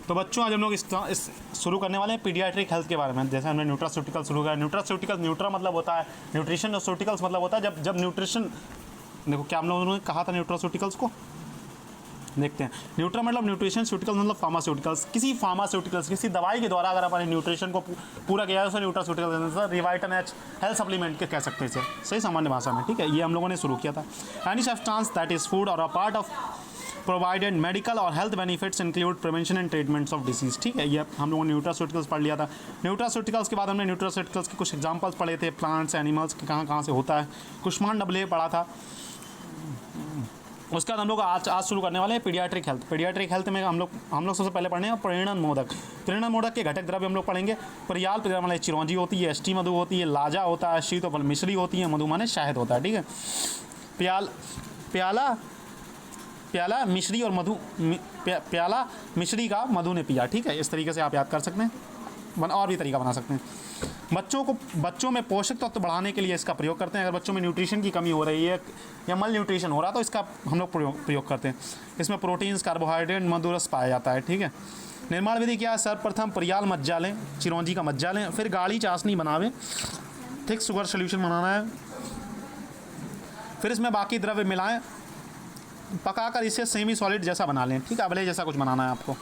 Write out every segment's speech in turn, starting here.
तो बच्चों आज हम लोग इस शुरू करने वाले हैं पीडियाट्रिक हेल्थ के बारे में। जैसे हमने न्यूट्रास्यूटिकल शुरू किया, न्यूट्रास्यूटिकल न्यूट्रा मतलब होता है न्यूट्रिशन और सूटिकल्स मतलब होता है जब न्यूट्रिशन, देखो क्या हम लोगों ने कहा था न्यूट्रास्यूटिकल्स को, देखते हैं। न्यूट्रा मतलब न्यूट्रिशन, सूटिकल्स मतलब फार्मास्यूटिकल्स। किसी फार्मास्यूटिकल्स किसी दवाई के द्वारा अगर हमारे न्यूट्रिशन को पूरा किया है उसे न्यूट्रास्यूटिकल्स, रिवाइटन एच हेल्थ सप्लीमेंट के कह सकते हैं इसे, सही सामान्य भाषा में, ठीक है। ये हम लोगों ने शुरू किया था। Any substance that is food और a part of provided medical और health benefits include prevention and treatments of disease, ठीक है। ये हम लोगों ने न्यूट्रास्यूटिकल्स पढ़ लिया था। न्यूट्रास्यूटिकल्स के बाद हमने न्यूट्रास्यूटिकल्स के कुछ एग्जांपल्स पढ़े थे, प्लांट्स एनिमल्स के कहाँ से होता है। कुष्मांड डबले पढ़ा था। उसके बाद हम लोग आज शुरू करने वाले हैं पीडियाट्रिक हेल्थ। पीडियाट्रिक हेल्थ में हम लोग सबसे पहले पढ़ने हैं प्रेरणन मोदक। प्रेरणन मोदक के घटक द्रव्य हम लोग पढ़ेंगे। परियाल वाले चिरौंजी होती है, एस्टी मधु होती है, लाजा होता है, शीतोपल मिश्री होती है, मधु माने शहद होता है, ठीक है। प्याला मिश्री और मधु, प्याला मिश्री का मधु ने पिया, ठीक है। इस तरीके से आप याद कर सकते हैं, और भी तरीका बना सकते हैं। बच्चों में पोषक तत्व बढ़ाने के लिए इसका प्रयोग करते हैं। अगर बच्चों में न्यूट्रिशन की कमी हो रही है या मल न्यूट्रिशन हो रहा है तो इसका हम लोग प्रयोग करते हैं। इसमें प्रोटीन्स, कार्बोहाइड्रेट, मधुरस पाया जाता है, ठीक है। निर्माण विधि क्या है? सर्वप्रथम परियाल मज्जा लें, चिरौंजी का मज्जा लें, फिर गाढ़ी चाशनी बनावें, थिक शुगर सोल्यूशन बनाना है, फिर इसमें बाकी द्रव्य मिलाएं, पकाकर इसे सेमी सॉलिड जैसा बना लें, ठीक है। अवले जैसा कुछ बनाना है आपको।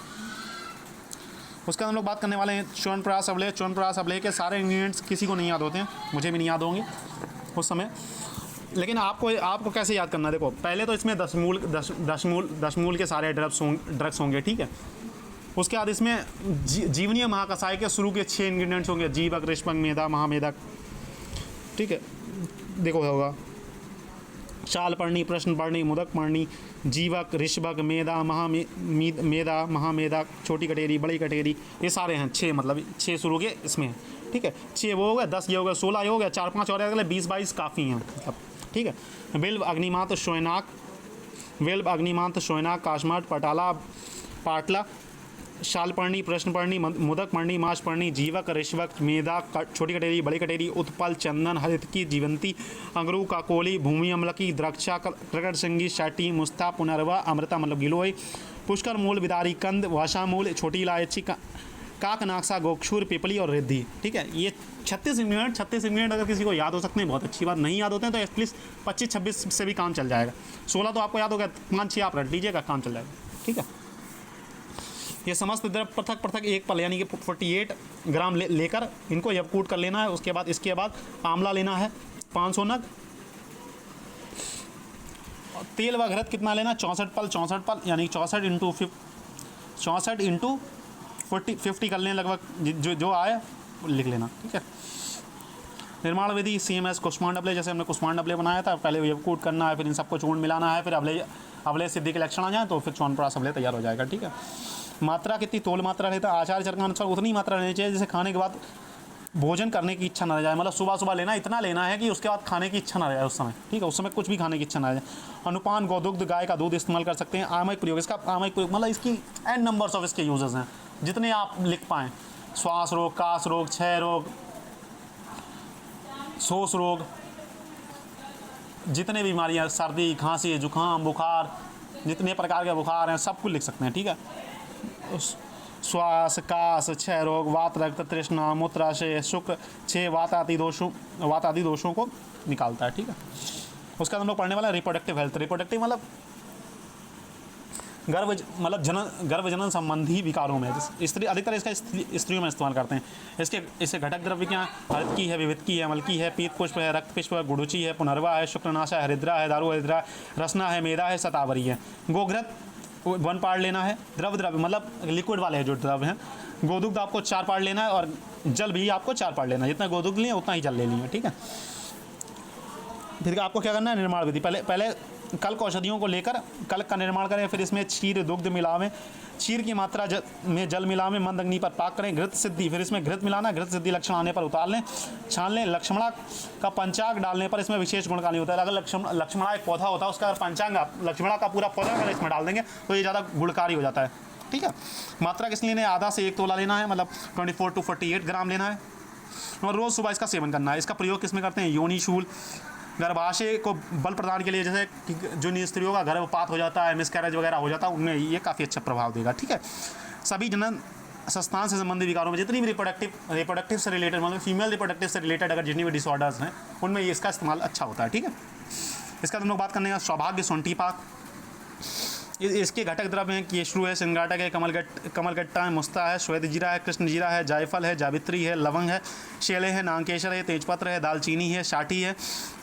उसके बाद हम लोग बात करने वाले हैं च्यवनप्राश अवले। च्यवनप्राश अवले के सारे इंग्रेडिएंट्स किसी को नहीं याद होते हैं, मुझे भी नहीं याद होंगे उस समय, लेकिन आपको कैसे याद करना है। देखो पहले तो इसमें 10 मूल के सारे ड्रग्स होंगे, ठीक है। उसके बाद इसमें जीवनीय महाकषाय के शुरू के 6 इंग्रेडिएंट्स होंगे, जीवक, ऋष्भक, मेधा, महामेधक, ठीक है। देखो होगा शालपर्णी, प्रश्नपर्णी, मुदकपर्णी, जीवक, ऋषभक, मेधा, मेधा, महामेधा, छोटी कटेरी, बड़ी कटेरी, ये सारे हैं 6, मतलब 6 शुरू के इसमें, ठीक है। 6 वो हो गए, 10 ये हो गए, 16 ये हो गया, 4-5 और अगले 20-22 काफ़ी हैं, मतलब, ठीक है। बिल्व, अग्निमांत, शोयनाक, काशमाट, पाटला, शालपर्णी, प्रश्नपर्णी, मुदकपर्णी, माशपर्णी, जीवक, ऋषभक, मेधा, छोटी कटेरी, बड़ी कटेरी, उत्पल, चंदन, हरितकी, जीवंती, अंगरू, काकोली, भूमि अम्लकी, द्रक्षा, प्रकट सिंगी, शाटी, मुस्ता, पुनर्वा, अमृता मतलब गिलोय, पुष्कर मूल, बिदारी कंद, वाशामूल, छोटी इलायची, काकनाक्सा, गोक्षूर, पिपली और रिद्धि, ठीक है। ये 36 इंग्रेडिएंट अगर किसी को याद हो सकते हैं बहुत अच्छी बात, नहीं याद होते हैं तो एटलीस्ट 25-26 से भी काम चल जाएगा। 16 तो आपको याद होगा, 5-6 आप रट लीजिएगा, काम चल जाएगा, ठीक है। ये समस्त द्रव्य पृथक एक पल यानी कि 48 ग्राम लेकर इनको यवकूट कर लेना है। उसके बाद इसके बाद आंवला लेना है 500 नग। तेल व घृत कितना लेना? 64 पल यानी 64 इंटू 50 कर लें लगभग, जो आए लिख लेना, ठीक है। निर्माण विधि CMS कुष्मांड अवले, जैसे हमने कुष्मांड अवले बनाया था, पहले यवकूट करना है, फिर इन सबको चूर्ण मिलाना है, फिर अवले सिद्धि के लक्षण आ जाए तो फिर च्यवनप्राश अवले तैयार हो जाएगा, ठीक है। मात्रा कितनी तोल मात्रा रहता है आचार्य चरण के अनुसार उतनी मात्रा लेनी चाहिए जैसे खाने के बाद भोजन करने की इच्छा ना रह जाए, मतलब सुबह लेना, इतना लेना है कि उसके बाद खाने की इच्छा ना रह जाए उस समय, ठीक है। उस समय कुछ भी खाने की इच्छा ना रह जाए। अनुपान, गोदुग्ध, गाय का दूध इस्तेमाल कर सकते हैं। आमयिक प्रयोग, इसका आमयिक प्रयोग मतलब इसकी एन नंबर्स ऑफ इसके यूजेस हैं, जितने आप लिख पाएँ। श्वास रोग, कास रोग, क्षय रोग, शोष रोग, जितने बीमारियाँ, सर्दी, खांसी, जुकाम, बुखार, जितने प्रकार के बुखार हैं सब कुछ लिख सकते हैं, ठीक है। श्वास, कास, क्षय रोग, वात, रक्त, तृष्णा, मूत्राशय, शुक्र, 6 वात आदि दोषों को निकालता है, ठीक है। उसके बाद हम लोग पढ़ने वाला है रिप्रोडक्टिव हेल्थ। रिप्रोडक्टिव मतलब गर्भ जनन संबंधी विकारों में स्त्री अधिकतर इसका स्त्रियों में इस्तेमाल करते हैं। इसके घटक द्रव्य क्या? हरितकी है, विविधकी है, अमलकी है, पीत पुष्प है, रक्त पुष्प है, गुड़ुचि है, पुनर्वा है, शुक्रनाशा है, हरिद्रा है, दारू हरिद्रा, रसना है, मेधा है, शतावरी है। गोघृत 1 पार्ट लेना है। द्रव्य मतलब लिक्विड वाले हैं जो द्रव्य हैं। गोदुग्ध आपको 4 पार्ट लेना है और जल भी आपको 4 पार्ट लेना है। जितना गोदुग्ध लिए उतना ही जल ले लिए, ठीक है। फिर आपको क्या करना है? निर्माण विधि, पहले कल्क औषधियों को लेकर कल्क का निर्माण करें, फिर इसमें क्षीर, दुग्ध मिलावें, क्षीर की मात्रा में जल मिलावें, मंद अग्नि पर पाक करें। घृत सिद्धि, फिर इसमें घृत मिलाना, घृत सिद्धि लक्षण आने पर उतार लें, छान लें। लक्ष्मणा का पंचांग डालने पर इसमें विशेष गुणकारी होता है। अगर लक्ष्मणा एक पौधा होता है उसका अगर पंचांग लक्ष्मणा का पूरा पौधा अगर इसमें डाल देंगे तो ये ज़्यादा गुणकारी हो जाता है, ठीक है। मात्रा किस लिए आधा से 1 तोला लेना है, मतलब 24 to 48 ग्राम लेना है और रोज़ सुबह इसका सेवन करना है। इसका प्रयोग किस में करते हैं? योनिशूल, गर्भाशय को बल प्रदान के लिए, जैसे जो स्त्रियों का गर्भपात हो जाता है, मिसकैरेज वगैरह हो जाता है, उनमें ये काफ़ी अच्छा प्रभाव देगा, ठीक है। सभी जनन संस्थान से संबंधित विकारों में जितनी भी रिप्रोडक्टिव से रिलेटेड, मतलब फीमेल रिप्रोडक्टिव से रिलेटेड अगर जितनी भी डिसऑर्डर्स हैं उनमें ये इसका इस्तेमाल अच्छा होता है। ठीक है, इसका हम लोग बात करने का सौभाग्य शोंठी पाक। इसके घटक द्रव्य हैं केशरू है, सिंगाटक है, कमलगट्टा है, मुस्ता है, श्वेत जीरा है, कृष्ण जीरा है, जायफल है, जावित्री है, लवंग है, शेले है, नागकेसर है, तेजपत्र है, दालचीनी है, शाठी है,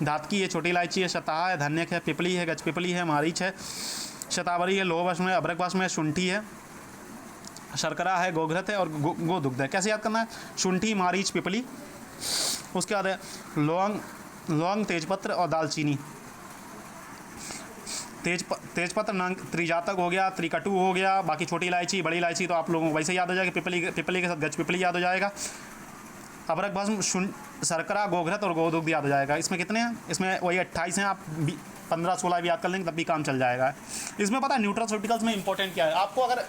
धातकी है, छोटी इलायची है, शताह है, धन्यक है, पिपली है, गजपिपली है, मारीच है, शतावरी है, लोह भस्म है, अभ्रक भस्म है, शुंठी है, शर्करा है, गोघृत है और गोदुग्ध है। कैसे याद करना है? शुंठी, मारीच, पिपली, उसके बाद है लौंग, तेजपत्र और दालचीनी। तेजपत्र नांग त्रिजातक हो गया, त्रिकटु हो गया, बाकी छोटी इलायची, बड़ी इलायची तो आप लोगों को वैसे याद हो जाएगा, पिपली के साथ गज पिपली याद हो जाएगा, अभ्रक भस्म, शर्करा, गोघृत और गोदुग्ध याद हो जाएगा। इसमें कितने हैं? इसमें वही 28 हैं, आप 15-16 भी याद कर लेंगे तब भी काम चल जाएगा। इसमें पता है न्यूट्रास्यूटिकल्स में इंपॉर्टेंट क्या है आपको, अगर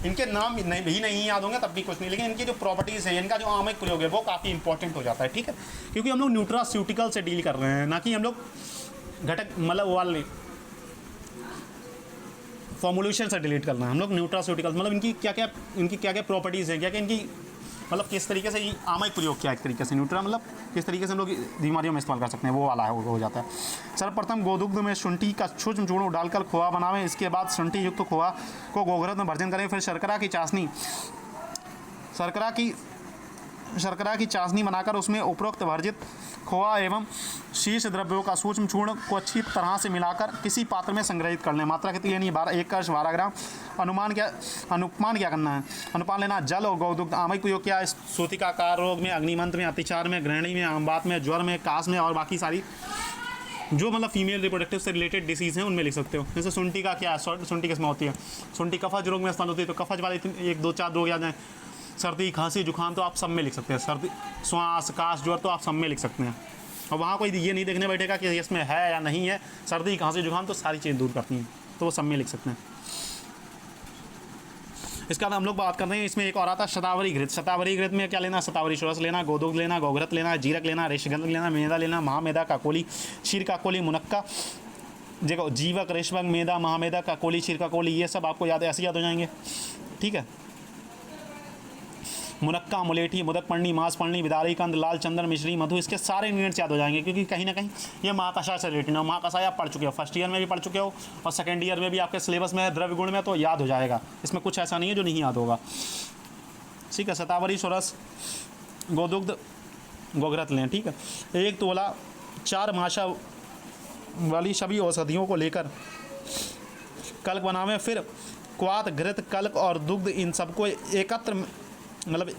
इनके नाम भी नहीं याद होंगे तब भी कुछ नहीं, लेकिन इनकी जो प्रॉपर्टीज़ हैं, इनका जो आमयिक प्रयोग है वो काफ़ी इंपॉर्टेंट हो जाता है। ठीक है, क्योंकि हम लोग न्यूट्रास्यूटिकल से डील कर रहे हैं, ना कि हम लोग घटक मतलब वाले फॉर्मुलेशन से डिलीट करना है। हम लोग न्यूट्रास्यूटिकल्स मतलब इनकी क्या क्या प्रॉपर्टीज़ हैं, क्या क्या इनकी मतलब किस तरीके से ये आमयिक प्रयोग क्या है, एक तरीके से न्यूट्रा मतलब किस तरीके से हम लोग बीमारियों में इस्तेमाल कर सकते हैं, वो वाला है, वो हो जाता है। सर्वप्रथम गोदुग्ध में शुंठी का सूक्ष्म चूर्ण डालकर खोआ बनावें, इसके बाद शुंठी युक्त खोआ को गोघृत में भर्जन करें, फिर शर्करा की चाशनी बनाकर उसमें उपरोक्त वर्जित खोआ एवं शीर्ष द्रव्यों का सूक्ष्म चूर्ण को अच्छी तरह से मिलाकर किसी पात्र में संग्रहित कर लें। मात्रा कितनी यानी 12 ग्राम। अनुमान क्या करना है? अनुपान लेना। जल और गोदुग्ध आमयिक प्रयोग क्या है? सूतिकाकार रोग में, अग्निमंत्र में, अतिचार में, गृहिणी में, आमबात में, ज्वर में, कास में और बाकी सारी जो मतलब फीमेल रिप्रोडक्टिव से रिलेटेड डिसीज़ हैं उनमें लिख सकते हो। जैसे शुंठी का क्या है? शुंठी किसमें होती है? शुंठी कफज रोग में इस्तेमाल होती है, तो कफज वाले 1-2-4 रोग याद हैं। सर्दी, खांसी, जुकाम तो आप सब में लिख सकते हैं। सर्दी, श्वास, काश, ज्वर तो आप सब में लिख सकते हैं। और वहाँ कोई ये नहीं देखने बैठेगा कि इसमें है या नहीं है। सर्दी, खांसी, जुकाम तो सारी चीज़ दूर करती हैं, तो वो सब में लिख सकते हैं। इसके बाद हम लोग बात कर रहे हैं, इसमें एक और आता है शतावरी घृत। शतावरी घृत में क्या लेना? शतावरी षोडश लेना, गोदुग्ध लेना, गोघृत लेना, जीरक लेना, रेशगंध लेना, मेदा लेना, महामेदा, काकोली, क्षीर काकोली, मुनक्का, देखो जीवक, रेशमक, मेदा, महामेदा, काकोली, क्षीर काकोली, ये सब आपको याद ऐसे याद हो जाएंगे। ठीक है, मुनक्का, मुलेठी, मुदक पर्णी, मांस पर्णी, बिदारी कंद, लाल चंदन, मिश्री, मधु, इसके सारे इंग्रेडिएंट्स याद हो जाएंगे, क्योंकि कहीं ना कहीं ये महाकषाय से रिलेटेड है। महाकषाय आप पढ़ चुके हो, फर्स्ट ईयर में भी पढ़ चुके हो और सेकेंड ईयर में भी आपके सिलेबस में है द्रव्य गुण में, तो याद हो जाएगा। इसमें कुछ ऐसा नहीं है जो नहीं याद होगा। ठीक है, शतावरी, षोडश, गोदुग्ध, गोघृत लें। ठीक है, 1 तोला 4 माशा वाली सभी औषधियों को लेकर कल्क बनावें, फिर क्वाथ, घृत, कल्क और दुग्ध इन सबको एकत्र मतलब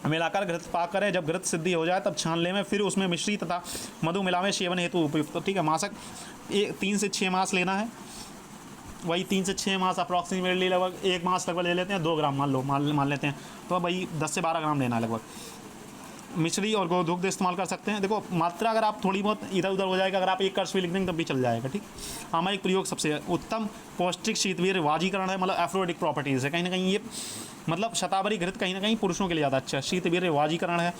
मिलाकर घृत पाक करें। जब घृत सिद्धि हो जाए तब छान लें, फिर उसमें मिश्री तथा मधु मिलावें, सेवन हेतु उपयुक्त। ठीक है, मासक 3 से 6 मास लेना है, वही 3 से 6 मास अप्रॉक्सीमेटली, लगभग 1 मास लगभग ले लेते हैं, 2 ग्राम मान लेते हैं, तो भाई 10 से 12 ग्राम लेना है लगभग। मिश्री और गोदुग्ध इस्तेमाल कर सकते हैं। देखो मात्रा अगर आप थोड़ी बहुत इधर उधर हो जाएगा, अगर आप 1 कर्ष भी लिख देंगे तब भी चल जाएगा। ठीक, आमयिक प्रयोग सबसे उत्तम पौष्टिक शीतवीर वाजीकरण है, मतलब एफ्रोडिक प्रॉपर्टीज़ है। कहीं ना कहीं ये मतलब शतावरी घृत कहीं ना कहीं पुरुषों के लिए ज़्यादा अच्छा है। शीतवीर वाजीकरण है,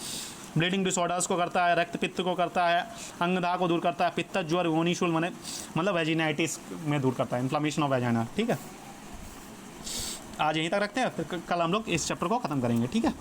ब्लीडिंग डिसऑर्डर्स को करता है, रक्त पित्त को करता है, अंगदाह को दूर करता है, पित्त, ज्वर, योनिशूल मतलब वेजिनाइटिस में दूर करता है, इन्फ्लामेशन ऑफ वेजाइना। ठीक है, आज यहीं तक रखते हैं, फिर कल हम लोग इस चैप्टर को ख़त्म करेंगे। ठीक है।